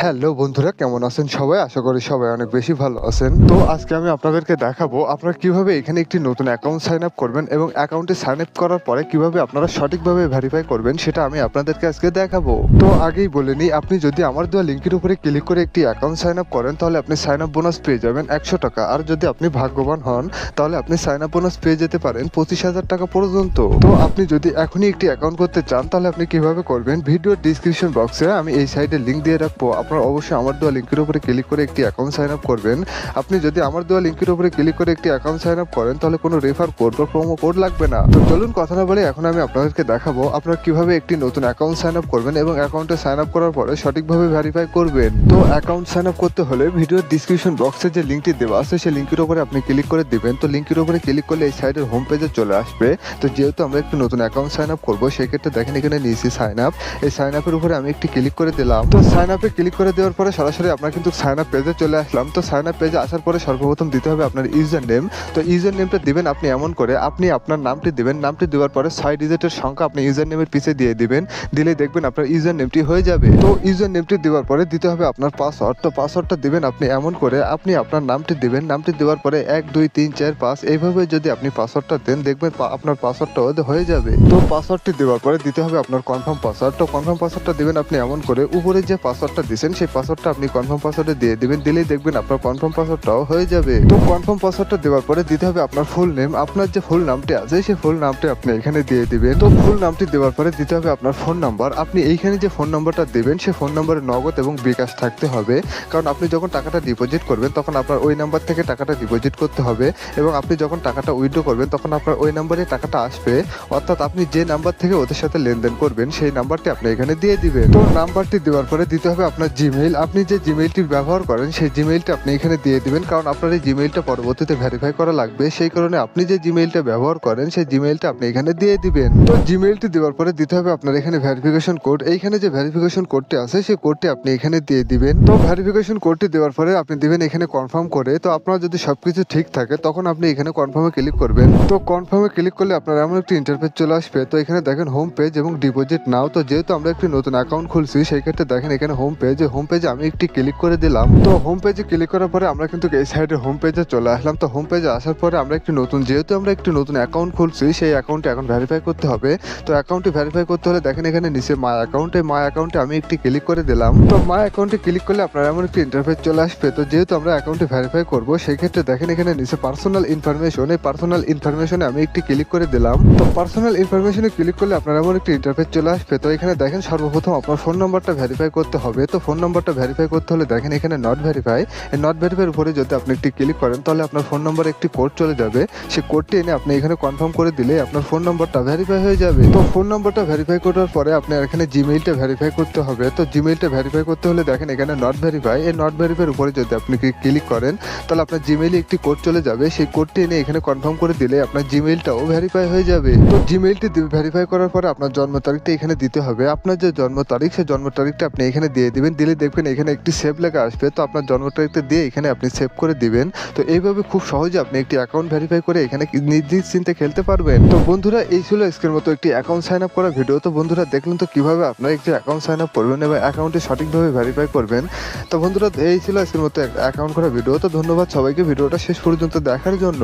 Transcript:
Hello বন্ধুরা, কেমন আছেন সবাই? আশা করি সবাই অনেক বেশি ভালো আছেন। তো আজকে আমি আপনাদেরকে দেখাবো আপনারা কিভাবে এখানে একটি নতুন অ্যাকাউন্ট সাইন আপ করবেন এবং অ্যাকাউন্টে সাইন আপ করার পরে কিভাবে আপনারা সঠিকভাবে ভেরিফাই করবেন সেটা আমি আপনাদেরকে আজকে দেখাবো। তো আগেই বলে নিই, আপনি যদি আমার দেওয়া লিঙ্কের উপরে ক্লিক করে একটি অ্যাকাউন্ট সাইন আপ করেন তাহলে আপনি সাইন আপ বোনাস পেয়ে যাবেন 100 টাকা। আর যদি আপনি ভাগ্যবান হন তাহলে আপনি সাইন আপ বোনাস পেয়ে যেতে পারেন 25,000 টাকা পর্যন্ত। তো আপনি যদি এখনই একটি অ্যাকাউন্ট করতে চান তাহলে আপনি কিভাবে করবেন, ভিডিওর ডিসক্রিপশন বক্সে আমি এই সাইডে লিঙ্ক দিয়ে রাখবো। আপনারা অবশ্যই আমার দেওয়া লিঙ্কের উপরে ক্লিক করে একটি অ্যাকাউন্ট সাইন আপ করবেন। আপনি যদি আমার দেওয়া লিঙ্কের উপরে ক্লিক করে একটি অ্যাকাউন্ট সাইন আপ করেন তাহলে কোনো রেফার কোড বা প্রোমো কোড লাগবে না। তো চলুন কথা না বলে এখন আমি আপনাদেরকে দেখাবো আপনারা কিভাবে একটি নতুন অ্যাকাউন্ট সাইন আপ করবেন এবং অ্যাকাউন্টে সাইন আপ করার পরে সঠিকভাবে ভেরিফাই করবেন। তো অ্যাকাউন্ট সাইন আপ করতে হলে ভিডিওর ডিসক্রিপশন বক্সে যে লিঙ্কটি দেওয়া আছে সেই লিঙ্কের উপরে আপনি ক্লিক করে দিবেন। তো লিঙ্কের উপরে ক্লিক করলে এই সাইডের হোম পেজে চলে আসবে। তো যেহেতু আমরা একটি নতুন অ্যাকাউন্ট সাইন আপ করবো সেক্ষেত্রে দেখেন এখানে নিয়েছি সাইন আপ। এই সাইন আপের উপরে আমি একটি ক্লিক করে দিলাম। তো সাইন আপে ক্লিক করে দেওয়ার পরে সরাসরি আপনার কিন্তু সাইন আপ পেজে চলে আসলাম। তো সাইন আপ পেজে আসার পরে সর্বপ্রথম দিতে হবে আপনার ইউজার নেম। তো ইউজার নেমটা দিবেন আপনি এমন করে, আপনি আপনার নামটি দিবেন। নামটি দেওয়ার পরে 6 ডিজিটের সংখ্যা আপনি ইউজার নেমের পিছে দিয়ে দিবেন। দিলে দেখবেন আপনার ইউজার নেমটি হয়ে যাবে। তো ইউজার নেমটি দেওয়ার পরে দিতে হবে আপনার পাসওয়ার্ড। তো পাসওয়ার্ডটা দিবেন আপনি এমন করে, আপনি আপনার নামটি দিবেন। নামটি দেওয়ার পরে 1 2 3 4 5 এইভাবে যদি আপনি পাসওয়ার্ডটা দেন দেখবেন আপনার পাসওয়ার্ডটা হয়ে যাবে। তো পাসওয়ার্ডটি দেওয়ার পরে দিতে হবে আপনার কনফার্ম পাসওয়ার্ড। তো কনফার্ম পাসওয়ার্ডটা দিবেন আপনি এমন করে, উপরে যে পাসওয়ার্ডটা দিবেন সেই পাসওয়ার্ডটা আপনি কনফার্ম পাসওয়ার্ডে দিয়ে দিবেন। দিলেই দেখবেন আপনার কনফার্ম পাসওয়ার্ডটাও হয়ে যাবে। তো কনফার্ম পাসওয়ার্ডটা দেওয়ার পরে দিতে হবে আপনার ফুল নেম। আপনার যে ফুল নামটি আছে সেই ফুল নামটি আপনি এখানে দিয়ে দিবেন। তো ফুল নামটি দেওয়ার পরে দিতে হবে আপনার ফোন নাম্বার। আপনি এইখানে যে ফোন নাম্বারটা দেবেন সেই ফোন নাম্বারে নগদ এবং বিকাশ থাকতে হবে, কারণ আপনি যখন টাকাটা ডিপোজিট করবেন তখন আপনার ওই নাম্বার থেকে টাকাটা ডিপোজিট করতে হবে এবং আপনি যখন টাকাটা উইথড্র করবেন তখন আপনার ওই নাম্বারে টাকাটা আসবে। অর্থাৎ আপনি যে নাম্বার থেকে ওদের সাথে লেনদেন করবেন সেই নাম্বারটি আপনি এখানে দিয়ে দিবেন। তো নাম্বারটি দেওয়ার পরে দিতে হবে আপনার জিমেইল। আপনি যে জিমেইলটি ব্যবহার করেন সেই জিমেইলটা আপনি এখানে দিয়ে দিবেন, কারণ আপনার এই জিমেইলটা পরবর্তীতে ভেরিফাই করা লাগবে। সেই কারণে আপনি যে জিমেইলটা ব্যবহার করেন সেই জিমেইলটা আপনি এখানে দিয়ে দিবেন। তো জিমেইলটি দেওয়ার পরে দিতে হবে আপনার এখানে ভেরিফিকেশন কোড। এইখানে যে ভেরিফিকেশন কোডটি আছে সেই কোডটি আপনি এখানে দিয়ে দিবেন। তো ভেরিফিকেশন কোডটি দেওয়ার পরে আপনি দিবেন এখানে কনফার্ম করে। তো আপনার যদি সবকিছু ঠিক থাকে তখন আপনি এখানে কনফার্মে ক্লিক করবেন। তো কনফার্মে ক্লিক করলে আপনার এমন একটি ইন্টারফেস চলে আসবে। তো এখানে দেখেন হোম পেজ এবং ডিপোজিট নাও। তো যেহেতু আমরা একটি নতুন অ্যাকাউন্ট খুলছি সেই ক্ষেত্রে দেখেন এখানে হোম পেজে আমি একটি ক্লিক করে দিলাম। তো হোম পেজে ক্লিক করার পরে আমরা কিন্তু এই সাইডে হোম পেজে চলে আসলাম। তো হোম পেজে আসার পরে আমরা যেহেতু আমরা একটি নতুন অ্যাকাউন্ট খুলছি সেই অ্যাকাউন্টে এখন ভেরিফাই করতে হবে। তো অ্যাকাউন্টে ভেরিফাই করতে হলে দেখেন এখানে নিচে মাই অ্যাকাউন্টে আমি একটি ক্লিক করে দিলাম। তো মাই অ্যাকাউন্টে ক্লিক করলে আপনার এমন একটি ইন্টারফেস চলে আসবে। তো যেহেতু আমরা অ্যাকাউন্টে ভেরিফাই করবো সেই ক্ষেত্রে দেখেন এখানে নিচে পার্সোনাল ইনফরমেশন, এই পার্সোনাল ইনফরমেশনে আমি একটি ক্লিক করে দিলাম। তো পার্সোনাল ইনফরমেশনে ক্লিক করলে আপনার এমন একটি ইন্টারফেস চলে আসবে। তো এখানে দেখেন সর্বপ্রথম আপনার ফোন নাম্বারটা ভেরিফাই করতে হবে। তো ফোন নাম্বারটা ভেরিফাই করতে হলে দেখেন এখানে নট ভেরিফাই, এই নট ভেরিফাইয়ের উপরে যদি আপনি একটি ক্লিক করেন তাহলে আপনার ফোন নাম্বারে একটি কোড চলে যাবে। সেই কোডটি এনে আপনি এখানে কনফার্ম করে দিলে আপনার ফোন নাম্বারটা ভেরিফাই হয়ে যাবে। তো ফোন নাম্বারটা ভেরিফাই করার পরে আপনার এখানে জিমেইলটা ভেরিফাই করতে হবে। তো জিমেইলটা ভেরিফাই করতে হলে দেখেন এখানে নট ভেরিফাই, এই নট ভেরিফাইয়ের উপরে যদি আপনি ক্লিক করেন তাহলে আপনার জিমেইলে একটি কোড চলে যাবে। সেই কোডটি এনে এখানে কনফার্ম করে দিলে আপনার জিমেইলটাও ভেরিফাই হয়ে যাবে। তো জিমেইলটি ভেরিফাই করার পরে আপনার জন্ম তারিখটা এখানে দিতে হবে। আপনার যে জন্ম তারিখ সেই জন্ম তারিখটা আপনি এখানে দিয়ে দিবেন। দিলে দেখবেন এখানে একটি সেভ লেখা আসবে। তো আপনার জন্ম তারিখটা দিয়ে এখানে আপনি সেভ করে দিবেন। তো এইভাবে খুব সহজে আপনি একটি অ্যাকাউন্ট ভেরিফাই করে এখানে নিশ্চিন্তে খেলতে পারবেন। তো বন্ধুরা এই ছিল আজকের মতো একটি অ্যাকাউন্ট সাইন আপ করা ভিডিও। তো বন্ধুরা দেখলেন তো কিভাবে আপনারা একটি অ্যাকাউন্ট সাইন আপ করবেন এবং অ্যাকাউন্টে সঠিকভাবে ভেরিফাই করবেন। তো বন্ধুরা এই ছিল আজকের মতো অ্যাকাউন্ট করা ভিডিও। তো ধন্যবাদ সবাইকে ভিডিওটা শেষ পর্যন্ত দেখার জন্য।